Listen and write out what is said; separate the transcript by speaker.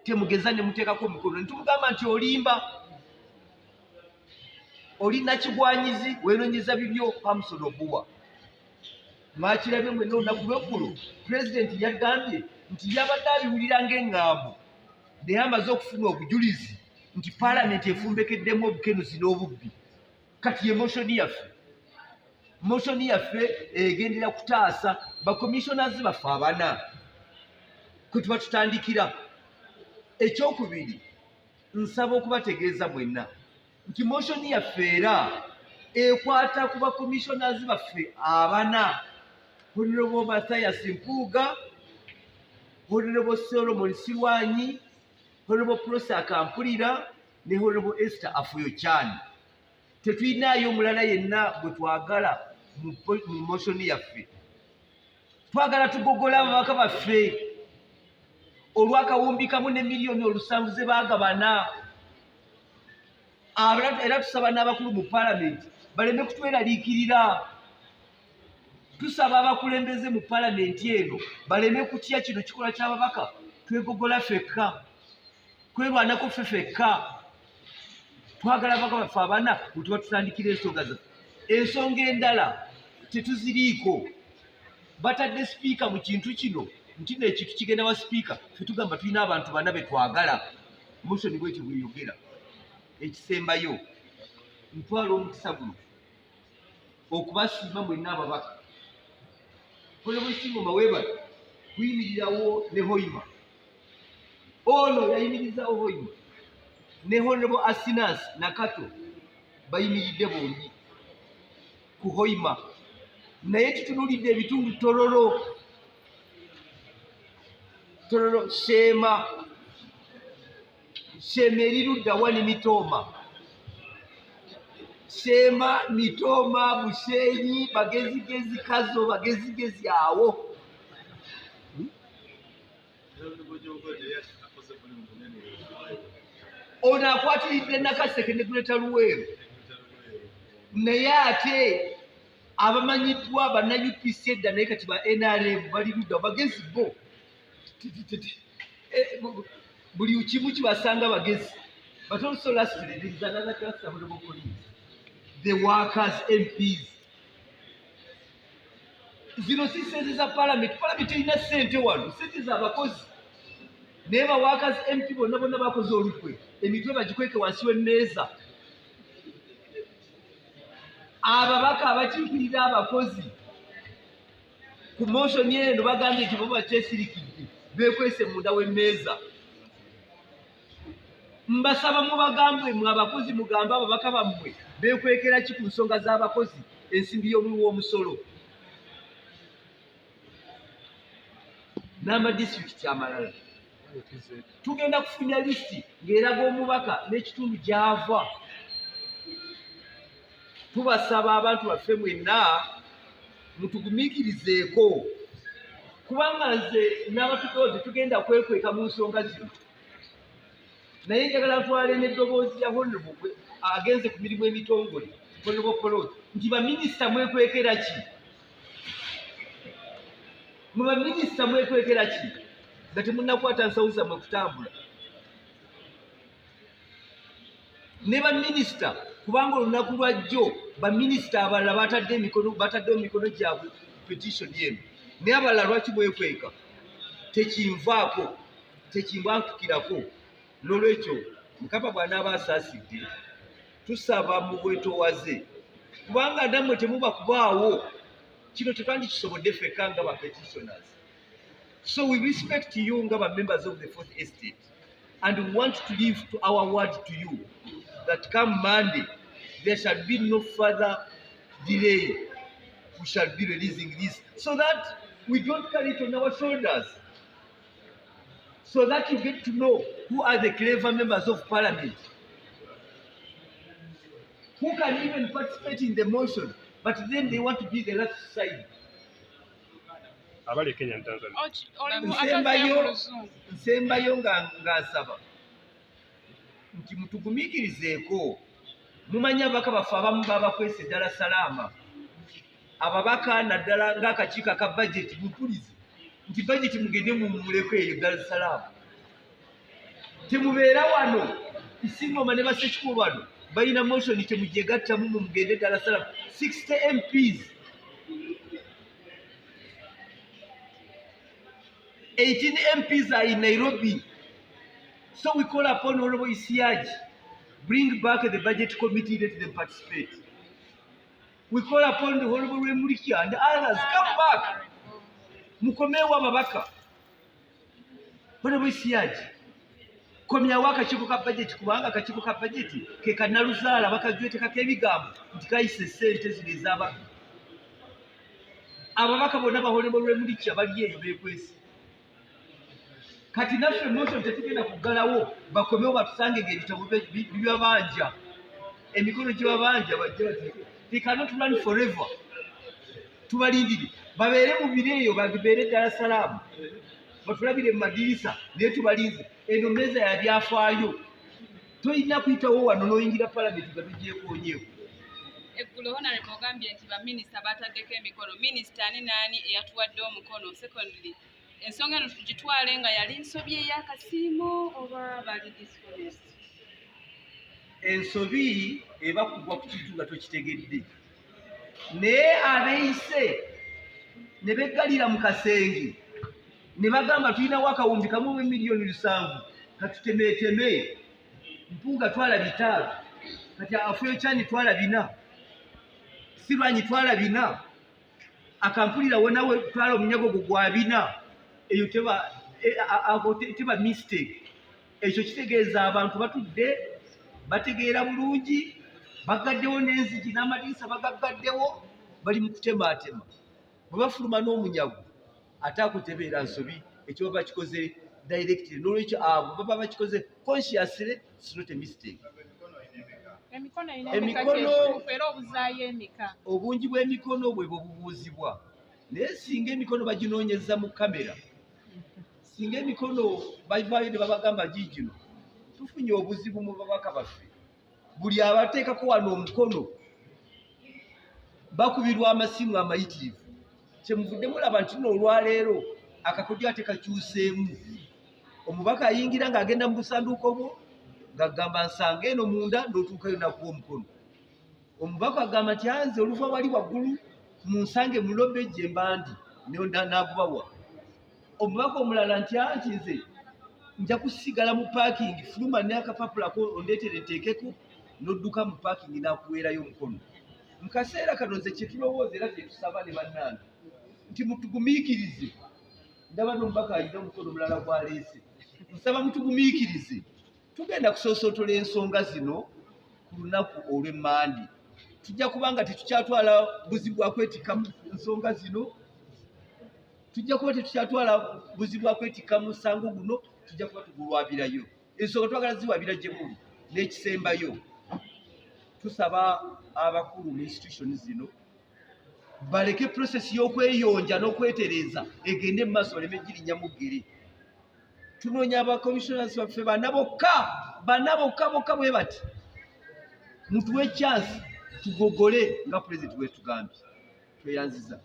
Speaker 1: temugeza ne muteekako emikono ne tumugamba nti olimba olina kigwanyizi weeronyeza bibyo pamusolo obuwa mwakirabye mwenna olunaku lweggulo pulezidenti yagambye nti yabadde abiwulira ng'eŋŋambo naye amaze okufuna obujulizi nti paalamenti efumbekeddemu obukenuzi n'obubbi kati ye moshoni yaffe egendera kutaasa bakomishonazi baffe abana kwe tuba tutandikira. Ekyokubiri nsaba okubategeeza mwenna nti moshoni yaffe era ekwata ku bakomishonazi baffe abana Honorable Mathias Mpuuga, Honorable Solomon Sirwanyi, Honorable Prosper Kampulira ne Honorable Esther Afuyo-Chan. Tetulinayo omulala yenna bwe twagala mu moshoni yaffe. Twagala tugogola ababaka baffe olw'akawumbi kamu ne miliyoni 7 ze baagabana. Era tusaba n'abakulu mu paalamenti baleme kutweraliikirira. Tusaba abakulembeze mu paalamenti eno baleme kutya kino kikola ky'ababaka twegogola ffekka kwerwanako ffe ffekka. Twagala ababaka baffe abana bwe tuba tutandikira ensonga zaffe. Ensonga endala tetuziriiko. Batadde sipiika mu kintu kino nti n'ekintu kigenda wa sipiika ffe tugamba tulina abantu bana be twagala. Moshoni bw'ekyo bweyogera. Ekisembayo ntwala omukisa guno okubasiima mwenna ababaka. Honorable Singoma weebale kuyimirirawo ne Hoima. Ono yayimirizawo Hoima ne Honorable Asinas Nakato bayimiridde bombi ku Hoima. Naye tutunuulidde ebitundu Tororo, Sheema eri ludda wa ne Mitooma. Sheema, Mitooma, Busheenyi, bagezigezi Kazo, bagezigezi awo. Ono akwatiridde Nakaseke ne Greta Luweero. Naye ate abamanyiddwa banna UPC edda naye kati ba NRM bali ludda bagezi bo. Buli kimu kibasanga bagezi. But also lastly, there is another class of police. The workers, MPs. Zino si sente za parliament. Parliament erina ssente wano. Ssente z'abakozi. Naye ba workers MP bonna bakoze olukwe. Emitwe bagikweke wansi w'emmeeza. Ababaka abakiikirira abakozi ku moshoni eno bagambye nti bo bakyesirikidde beekwese munda w'emmeeza. Mbasaba mubagambe mwe abakozi mugambe ababaka bammwe beekwekera ki ku nsonga z'abakozi ensimbi y'omuwi w'omusolo n'amadisitulikiti amalala. Tugenda kufuna lisiti ng'eraga omubaka n'ekitundu gy'ava. Tubasaba abantu baffe mwenna mutugumiikirizeeko kubanga nze n'abatukozi tugenda kwekweka mu nsonga zino. Naye njagala ntwale n'eddoboozi ya Honorable agenze ku mirimu emitongole Honorable Poloti nti baminisita mwekwekera ki? Mu baminisita mwekwekera ki nga temunnakwata nsawo zammwe kutambula? Ne baminisita kubanga olunaku lwajjo baminisita abalala bataddewo emikono gyabwe petitioni eno naye abalala lwaki mwekweka? Tekinvaako, tekimbwankukirako. N'olwekyo Mukama bw'anaaba asaasidde tusaba mu bwetoowaze kubanga nammwe temuba kubaawo kino tetwandikisobodde ffekka nga ba petitioners. So we respect you nga ba members of the Fourth Estate and we want to leave to our word to you that come Monday there shall be no further delay. We shall be releasing this so that we don't carry it on our shoulders. So that you get to know who are the clever members of parliament, who can even participate in the motion, but then they want to be the left side. Nsembayo nga nsaba nti mutugumiikirizeeko. Mumanyi ababaka baffe abamu babakwese ddala salaama. Ababaka naddala ng'akakiiko aka budget mupulize nti budget mugende mumuleko eyo Dar es Salaam. temubeera wano Isingoma ne Bassekikubo bano balina motion temugyegattamu mu mugende Dar es Salaam 60 MPs 18 MPs are in Nairobi. So we call upon Honorable Isiaji, bring back the budget committee, let them participate. We call upon the Honorable Remurikia and others, come back. Mukomewa babaka. Honorable Isiaji, komya waka chiko ka budget kubanga kachiko ka budget ke kanaluzala bakagwete kakebigambo ntikayise sente zilizaba. Ababaka bonna ba Honorable Remurikia bali eyo bekwesi. Kati naffe motion tetugenda kuggalawo bakomewo batusange ng'ebitabo bibabanja emikono gibabanja bajja they cannot run forever. Tubalindire babeere mu biro eyo babeere Dar es Salaam batulabire mu madirisa naye tubalinze eno mmeeza ya byafaayo toyina kuyitawo wano n'oyingira palamenti nga tugyekoonyeeko.
Speaker 2: Eggulo Honorable ogambye nti baminisita bataddeko emikono. Minisita ani naani eyatuwadde omukono? Secondly, ensonga eno tugitwale nga yali nsobi ey'akasiimo oba bali dishonest?
Speaker 1: Ensobi eba kugwa ku kintu nga tokitegedde, naye abeeyise ne beggalira mu kasenge ne bagamba tulinawo akawumbi kamu mu miliyoni 7 katutemeeteme mpuuga twala 5 kati afuyo kyani twala 4 sirwanyi twala 4 akampulirawo nawe twala omunyago gwa 4 eyo teba mistake. Ekyo kitegeeza abantu batudde bategeera bulungi bagaddewo n'enzigi n'amadirisa bagaggaddewo bali mu kutemaatema bwe bafuluma n'omunyago ate akutebeera nsobi ekyo baba kikoze directly n'olwekyo abo baba bakikoze consciously. It's not a mistake. Obungi bw'emikono bwe bubuuzibwa naye singa emikono baginoonyeza mu kamera singa emikono bavaayo ne babagamba giigino tufunye obuzibu mu babaka baffe buli abateekako wano omukono bakubirwa amasimu amayitirivu kyemuvudde mulaba nti n'olwaleero akakodyo ate kakyuseemu omubaka ayingira ng'agenda mu busanduuko bwo ng'agamba nsanga eno munda n'otuukayo nakuwa omukono omubaka agamba nti anze oluva wali waggulu munsange mulobe gye mbandi n'agubawa omubaka omulala nti anti nze nja kusigala mu paakingi fuluma n'akapapulako ondeetere nteekeko n'odduka mu paakingi n'akuweerayo omukono. Mu kaseera kano nze kye tulowooza era kye tusaba ne bannange nti mutugumiikirize. Ndaba n'omubaka alina omukono omulala gw'aleese. Nsaba mutugumiikirize. Tugenda kusoosootola ensonga zino ku lunaku olw'Emmandi. Tujja kubanga tetukyatwala buzibu bwa kwetikkamu ensonga zino. Tujja kuba tetukyatwala buzibu bwa kwetikkamu musango guno, tujja kuba tugulwabirayo. Ensonga twagala ziwabira gye muli n'ekisembayo. Tusaba abakulu mu institution zino baleke process y'okweyonja n'okwetereza egende mu maaso baleme girinnya mu ggere. Tunoonya aba commissioners baffe bana bokka bwe bati mutuwe chance tugogole nga president bwe tugambye. Tweyanziza.